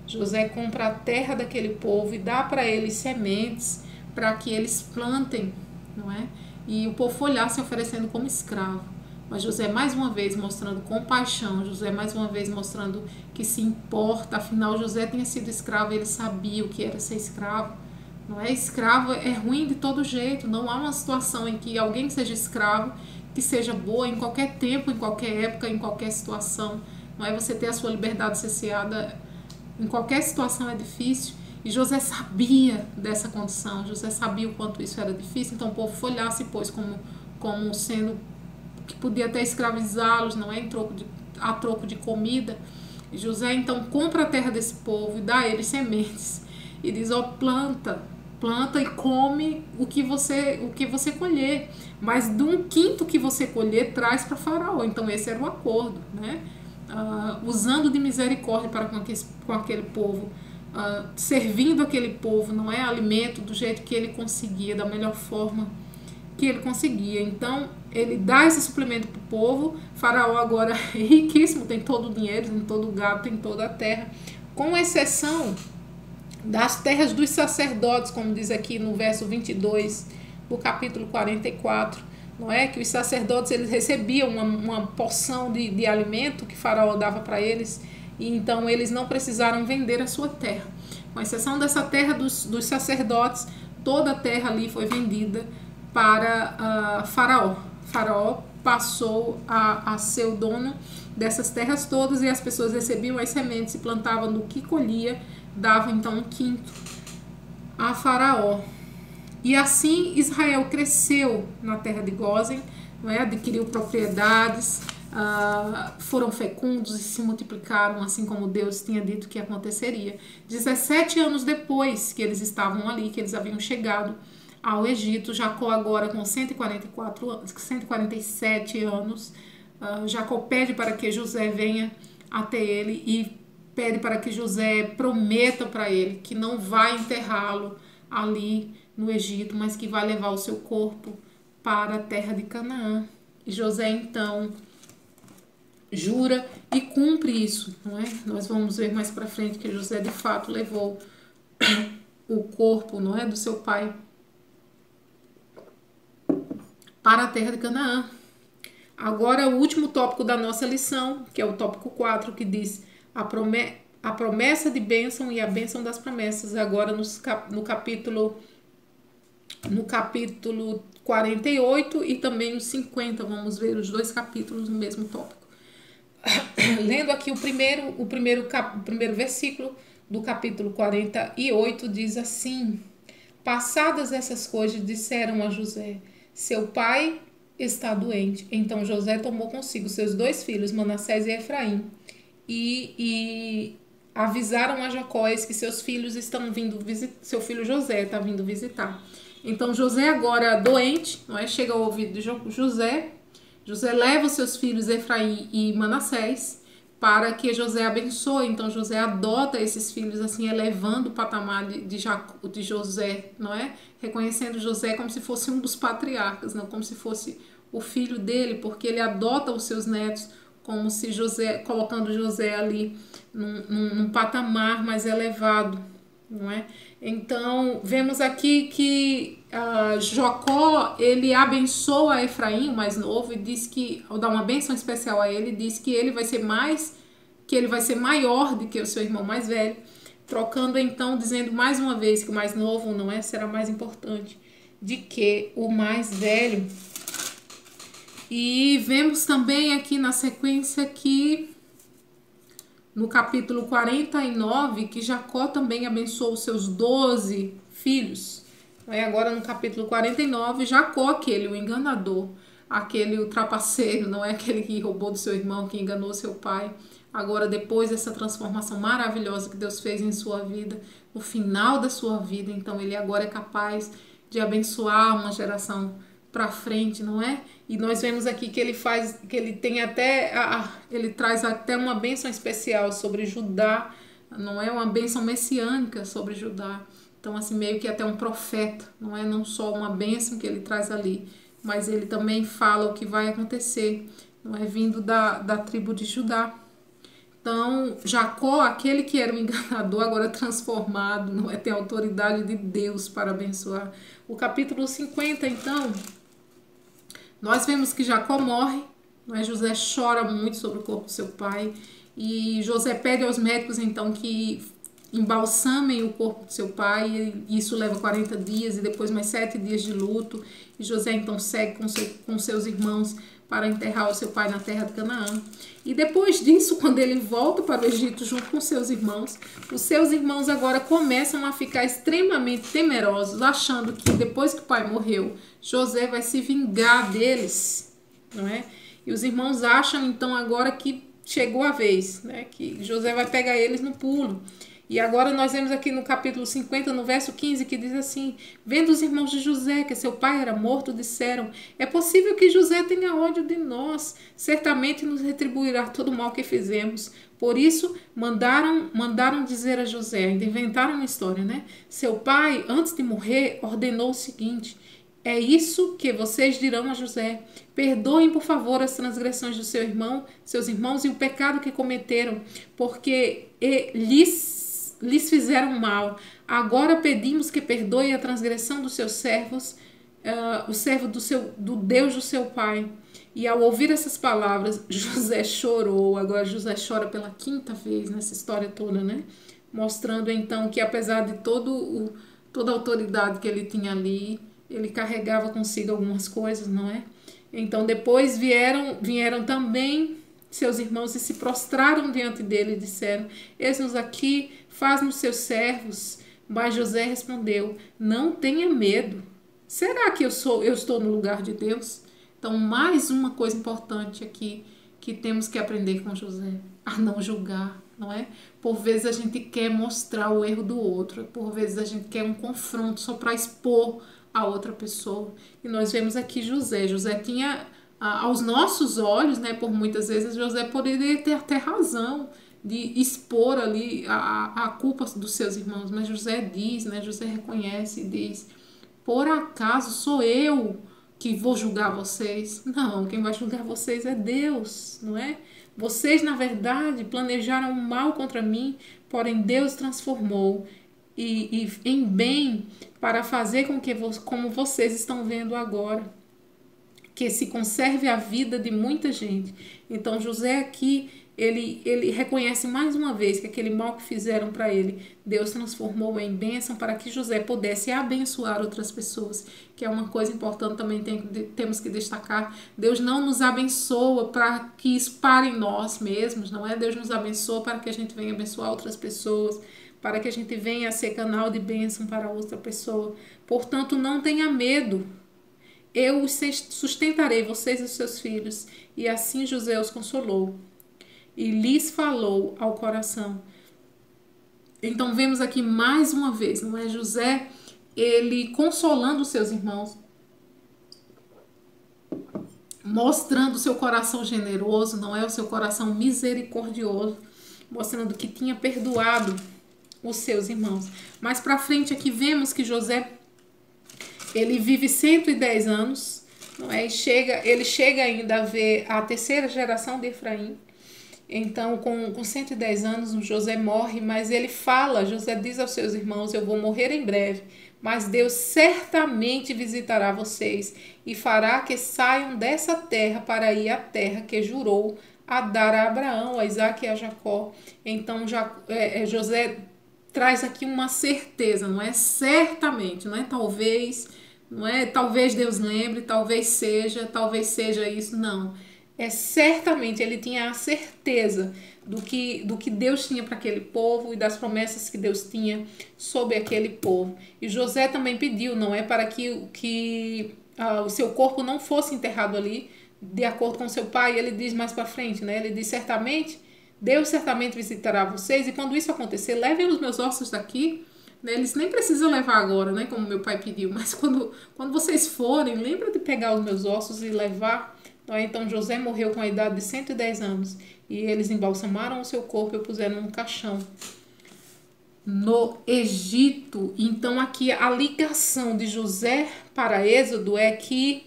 José compra a terra daquele povo e dá para eles sementes para que eles plantem, não é? E o povo foi lá se oferecendo como escravo. Mas José mais uma vez mostrando compaixão, José mais uma vez mostrando que se importa. Afinal, José tinha sido escravo, ele sabia o que era ser escravo, não é? Escravo é ruim de todo jeito, não há uma situação em que alguém seja escravo que seja boa em qualquer tempo, em qualquer época, em qualquer situação, não é? Você ter a sua liberdade cerceada em qualquer situação é difícil. E José sabia dessa condição, José sabia o quanto isso era difícil, então o povo foi lá, se pôs como sendo que podia até escravizá-los, não é? A troco de comida. E José então compra a terra desse povo e dá a eles sementes e diz: ó, planta e come o que você colher, mas de um quinto que você colher traz para Faraó. Então esse era o acordo, né? Usando de misericórdia para com aquele povo, servindo aquele povo, não é, alimento do jeito que ele conseguia, da melhor forma que ele conseguia. Então ele dá esse suplemento para o povo. Faraó agora é riquíssimo, tem todo o dinheiro, tem todo o gado, tem toda a terra, com exceção das terras dos sacerdotes, como diz aqui no verso 22 do capítulo 44, não é? Que os sacerdotes eles recebiam uma porção de alimento que Faraó dava para eles, e então eles não precisaram vender a sua terra. Com exceção dessa terra dos sacerdotes, toda a terra ali foi vendida para Faraó. Faraó passou a ser o dono dessas terras todas, e as pessoas recebiam as sementes e plantavam do que colhia, dava então um quinto a Faraó. E assim Israel cresceu na terra de Gósen, não é? Adquiriu propriedades, foram fecundos e se multiplicaram, assim como Deus tinha dito que aconteceria. 17 anos depois que eles estavam ali, que eles haviam chegado ao Egito, Jacó agora com 147 anos, Jacó pede para que José venha até ele e pede para que José prometa para ele que não vai enterrá-lo ali no Egito, mas que vai levar o seu corpo para a terra de Canaã. E José então jura e cumpre isso, não é? Nós vamos ver mais para frente que José de fato levou o corpo, não é, do seu pai para a terra de Canaã. Agora, o último tópico da nossa lição, que é o tópico 4, que diz a promessa de bênção e a bênção das promessas. Agora, no capítulo 48 e também no 50, vamos ver os dois capítulos no mesmo tópico. Lendo aqui o primeiro versículo do capítulo 48, diz assim: passadas essas coisas, disseram a José, seu pai está doente. Então José tomou consigo seus 2 filhos, Manassés e Efraim, e avisaram a Jacó que seus filhos estão vindo visitar, seu filho José está vindo visitar. Então José, agora doente, não é? Chega ao ouvido de José. José leva os seus filhos Efraim e Manassés para que José abençoe. Então José adota esses filhos, assim, elevando o patamar de José, não é? Reconhecendo José como se fosse um dos patriarcas, não como se fosse o filho dele, porque ele adota os seus netos como se José, colocando José ali num patamar mais elevado, não é? Então vemos aqui que Jacó, ele abençoa Efraim, o mais novo, e diz que, ao dar uma bênção especial a ele, diz que ele vai ser maior do que o seu irmão mais velho, trocando então, dizendo mais uma vez que o mais novo, não é, será mais importante de que o mais velho. E vemos também aqui na sequência que no capítulo 49, que Jacó também abençoou os seus 12 filhos. Aí agora no capítulo 49, Jacó, o enganador, o trapaceiro, não é aquele que roubou do seu irmão, que enganou seu pai. Agora, depois dessa transformação maravilhosa que Deus fez em sua vida, no final da sua vida, então ele agora é capaz de abençoar uma geração para frente, não é? E nós vemos aqui que ele tem até, ele traz até uma bênção especial sobre Judá, não é? Uma bênção messiânica sobre Judá. Então, assim, meio que até um profeta, não é? Não só uma bênção que ele traz ali, mas ele também fala o que vai acontecer, não é? Vindo da tribo de Judá. Então, Jacó, aquele que era um enganador, agora transformado, não é? Tem a autoridade de Deus para abençoar. O capítulo 50, então, nós vemos que Jacó morre, não é? José chora muito sobre o corpo do seu pai, e José pede aos médicos, então, que embalsamem o corpo do seu pai, e isso leva 40 dias, e depois mais 7 dias de luto, e José, então, segue com seus irmãos para enterrar o seu pai na terra de Canaã. E depois disso, quando ele volta para o Egito junto com seus irmãos, os seus irmãos agora começam a ficar extremamente temerosos, achando que depois que o pai morreu, José vai se vingar deles, não é? E os irmãos acham então agora que chegou a vez, né? Que José vai pegar eles no pulo. E agora nós vemos aqui no capítulo 50, no verso 15, que diz assim: vendo os irmãos de José que seu pai era morto, disseram: é possível que José tenha ódio de nós, certamente nos retribuirá todo o mal que fizemos. Por isso, mandaram dizer a José, ainda inventaram uma história, né? Seu pai, antes de morrer, ordenou o seguinte: é isso que vocês dirão a José: perdoem, por favor, as transgressões do seus irmãos e o pecado que cometeram, porque lhes fizeram mal. Agora pedimos que perdoe a transgressão dos seus servos, o servo do Deus do seu pai. E ao ouvir essas palavras, José chorou. Agora José chora pela 5ª vez nessa história toda, né? Mostrando então que, apesar de toda a autoridade que ele tinha ali, ele carregava consigo algumas coisas, não é? Então depois vieram também seus irmãos e se prostraram diante dele e disseram: eis-nos aqui, faz-nos seus servos. Mas José respondeu: não tenha medo. Será que eu estou no lugar de Deus? Então, mais uma coisa importante aqui que temos que aprender com José: a não julgar, não é? Por vezes a gente quer mostrar o erro do outro, por vezes a gente quer um confronto só para expor a outra pessoa. E nós vemos aqui José tinha, aos nossos olhos, né, por muitas vezes José poderia ter até razão de expor ali a culpa dos seus irmãos, mas José diz, né, José reconhece e diz: por acaso sou eu que vou julgar vocês. Não, quem vai julgar vocês é Deus, não é? Vocês, na verdade, planejaram mal contra mim, porém Deus transformou e em bem para fazer com que, como vocês estão vendo agora, que se conserve a vida de muita gente. Então José aqui, ele reconhece mais uma vez que aquele mal que fizeram para ele, Deus transformou em bênção para que José pudesse abençoar outras pessoas, que é uma coisa importante também temos que destacar. Deus não nos abençoa para que isso pare em nós mesmos, não é? Deus nos abençoa para que a gente venha abençoar outras pessoas, para que a gente venha ser canal de bênção para outra pessoa. Portanto, não tenha medo. Eu sustentarei vocês e os seus filhos. E assim José os consolou e lhes falou ao coração. Então vemos aqui mais uma vez, não é? José, ele consolando os seus irmãos, mostrando o seu coração generoso, não é? O seu coração misericordioso, mostrando que tinha perdoado os seus irmãos. Mais para frente aqui vemos que José, ele vive 110 anos, não é? Ele chega ainda a ver a terceira geração de Efraim. Então, com 110 anos, José morre, mas ele fala, José diz aos seus irmãos, eu vou morrer em breve, mas Deus certamente visitará vocês e fará que saiam dessa terra para ir à terra que jurou a dar a Abraão, a Isaque e a Jacó. Então, José traz aqui uma certeza, não é? Certamente, não é talvez, não é talvez Deus lembre, talvez seja isso, não. É certamente, ele tinha a certeza do que Deus tinha para aquele povo e das promessas que Deus tinha sobre aquele povo. E José também pediu, não é, para que o seu corpo não fosse enterrado ali, de acordo com seu pai. Ele diz mais para frente, né? Ele diz certamente, Deus certamente visitará vocês e quando isso acontecer, levem os meus ossos daqui. Eles nem precisam levar agora, né, como meu pai pediu, mas quando vocês forem, lembra de pegar os meus ossos e levar. Então José morreu com a idade de 110 anos e eles embalsamaram o seu corpo e o puseram num caixão no Egito. Então aqui a ligação de José para Êxodo é que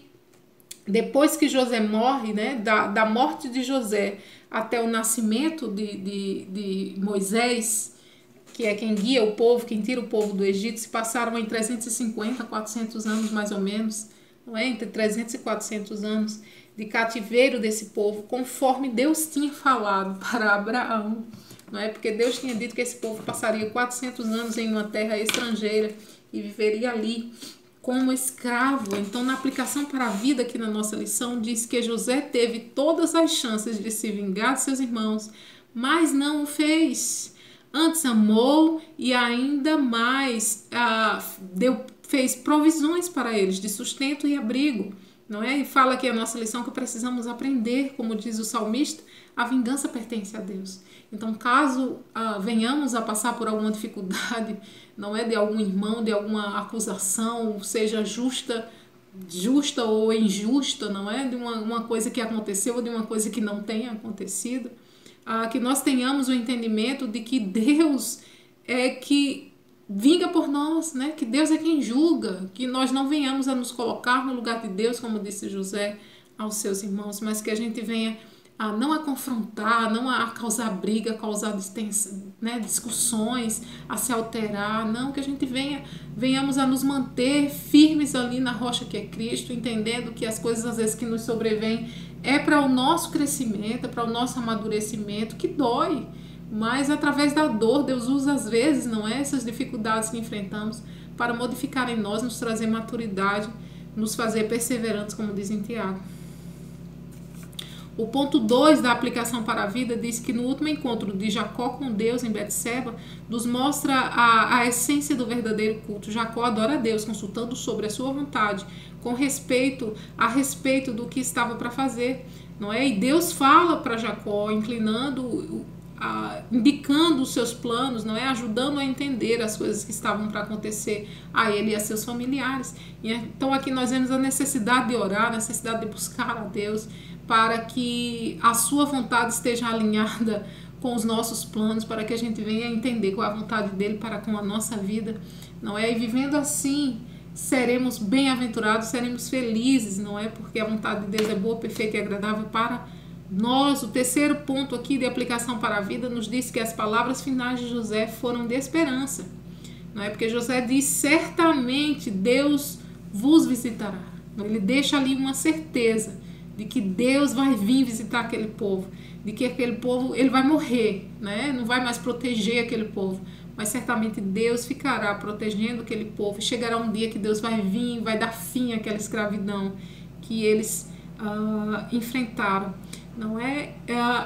depois que José morre, né, da morte de José até o nascimento de Moisés, que é quem guia o povo, quem tira o povo do Egito, se passaram em 350, 400 anos mais ou menos, não é? Entre 300 e 400 anos de cativeiro desse povo, conforme Deus tinha falado para Abraão, não é? Porque Deus tinha dito que esse povo passaria 400 anos em uma terra estrangeira e viveria ali como escravo. Então, na aplicação para a vida aqui na nossa lição, diz que José teve todas as chances de se vingar de seus irmãos, mas não o fez. Antes amou e ainda mais fez provisões para eles de sustento e abrigo, não é? E fala aqui a nossa lição que precisamos aprender, como diz o salmista, a vingança pertence a Deus. Então, caso venhamos a passar por alguma dificuldade, não é, de algum irmão, de alguma acusação, seja justa ou injusta, não é, de uma coisa que aconteceu ou de uma coisa que não tenha acontecido, que nós tenhamos o entendimento de que Deus é que vinga por nós, né? Que Deus é quem julga, que nós não venhamos a nos colocar no lugar de Deus, como disse José aos seus irmãos, mas que a gente venha não a confrontar, não a causar briga, a causar discussões, a se alterar, não, que a gente venhamos a nos manter firmes ali na rocha que é Cristo, entendendo que as coisas às vezes que nos sobrevêm é para o nosso crescimento, é para o nosso amadurecimento, que dói, mas através da dor, Deus usa às vezes, não é, essas dificuldades que enfrentamos para modificar em nós, nos trazer maturidade, nos fazer perseverantes, como diz em Tiago. O ponto 2 da aplicação para a vida diz que no último encontro de Jacó com Deus em Betseba, nos mostra a essência do verdadeiro culto. Jacó adora a Deus, consultando sobre a sua vontade, com respeito do que estava para fazer, não é? E Deus fala para Jacó, indicando os seus planos, não é? Ajudando a entender as coisas que estavam para acontecer a ele e a seus familiares. Então aqui nós vemos a necessidade de orar, a necessidade de buscar a Deus, para que a sua vontade esteja alinhada com os nossos planos, para que a gente venha entender qual é a vontade dele para com a nossa vida, não é? E vivendo assim, seremos bem-aventurados, seremos felizes, não é? Porque a vontade de Deus é boa, perfeita e agradável para nós. O terceiro ponto aqui de aplicação para a vida nos diz que as palavras finais de José foram de esperança, não é? Porque José diz: certamente Deus vos visitará. Ele deixa ali uma certeza de que Deus vai vir visitar aquele povo, de que aquele povo ele vai morrer, né? Não vai mais proteger aquele povo, mas certamente Deus ficará protegendo aquele povo. E chegará um dia que Deus vai vir, vai dar fim àquela escravidão que eles enfrentaram, não é?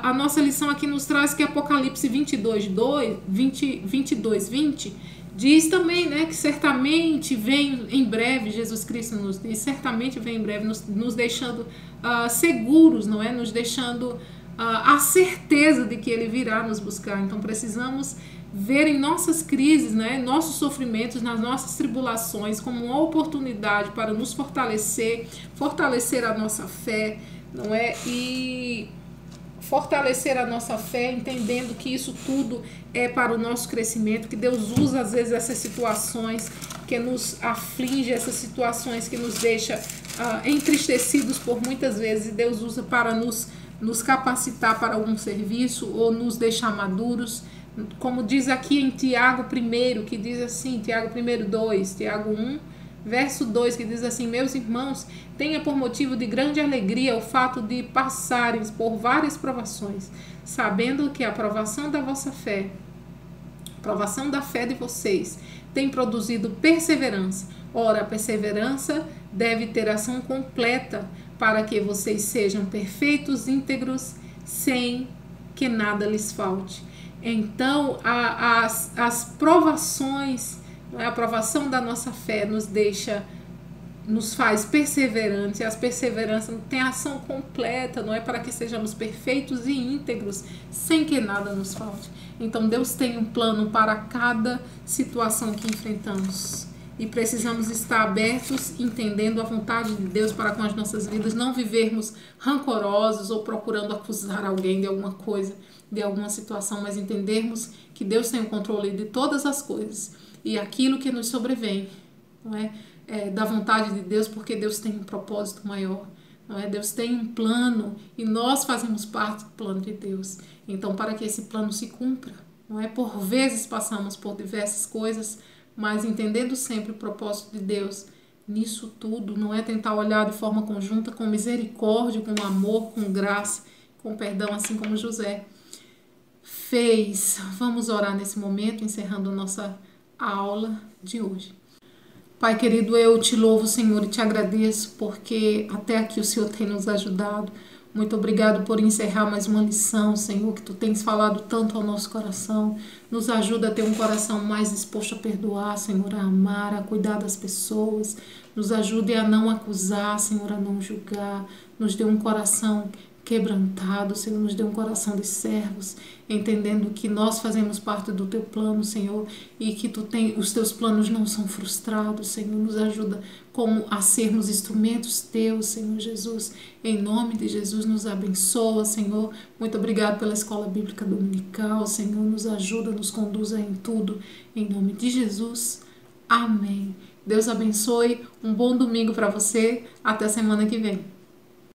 A nossa lição aqui nos traz que Apocalipse 22:20 diz também, né, que certamente vem em breve. Jesus Cristo nos diz, certamente vem em breve, nos deixando seguros, não é? Nos deixando a certeza de que Ele virá nos buscar. Então precisamos ver em nossas crises, né, nossos sofrimentos, nas nossas tribulações, como uma oportunidade para nos fortalecer a nossa fé, não é? E fortalecer a nossa fé, entendendo que isso tudo é para o nosso crescimento, que Deus usa às vezes essas situações que nos aflige, essas situações que nos deixa entristecidos por muitas vezes, e Deus usa para nos capacitar para algum serviço ou nos deixar maduros. Como diz aqui em Tiago 1, que diz assim, Tiago 1:2, Tiago 1, verso 2, que diz assim: meus irmãos, tenha por motivo de grande alegria o fato de passarem por várias provações, sabendo que a provação da vossa fé, a provação da fé de vocês, tem produzido perseverança. Ora, a perseverança deve ter ação completa, para que vocês sejam perfeitos, íntegros, sem que nada lhes falte. Então, as provações, a provação da nossa fé nos faz perseverantes, e as perseveranças têm ação completa, não é? Para que sejamos perfeitos e íntegros, sem que nada nos falte. Então, Deus tem um plano para cada situação que enfrentamos. E precisamos estar abertos, entendendo a vontade de Deus para com as nossas vidas, não vivermos rancorosos ou procurando acusar alguém de alguma coisa, de alguma situação, mas entendermos que Deus tem o controle de todas as coisas, e aquilo que nos sobrevém, não é da vontade de Deus, porque Deus tem um propósito maior, não é? Deus tem um plano e nós fazemos parte do plano de Deus. Então, para que esse plano se cumpra, não é? Por vezes passamos por diversas coisas, mas entendendo sempre o propósito de Deus nisso tudo, não é tentar olhar de forma conjunta, com misericórdia, com amor, com graça, com perdão, assim como José fez. Vamos orar nesse momento, encerrando a nossa aula de hoje. Pai querido, eu te louvo, Senhor, e te agradeço, porque até aqui o Senhor tem nos ajudado. Muito obrigado por encerrar mais uma lição, Senhor, que Tu tens falado tanto ao nosso coração. Nos ajuda a ter um coração mais disposto a perdoar, Senhor, a amar, a cuidar das pessoas. Nos ajude a não acusar, Senhor, a não julgar. Nos dê um coração quebrantado, Senhor, nos dê um coração de servos, entendendo que nós fazemos parte do Teu plano, Senhor, e que os Teus planos não são frustrados, Senhor. Nos ajuda como a sermos instrumentos Teus, Senhor Jesus. Em nome de Jesus, nos abençoa, Senhor. Muito obrigado pela Escola Bíblica Dominical, Senhor. Nos ajuda, nos conduza em tudo. Em nome de Jesus. Amém. Deus abençoe. Um bom domingo para você. Até semana que vem.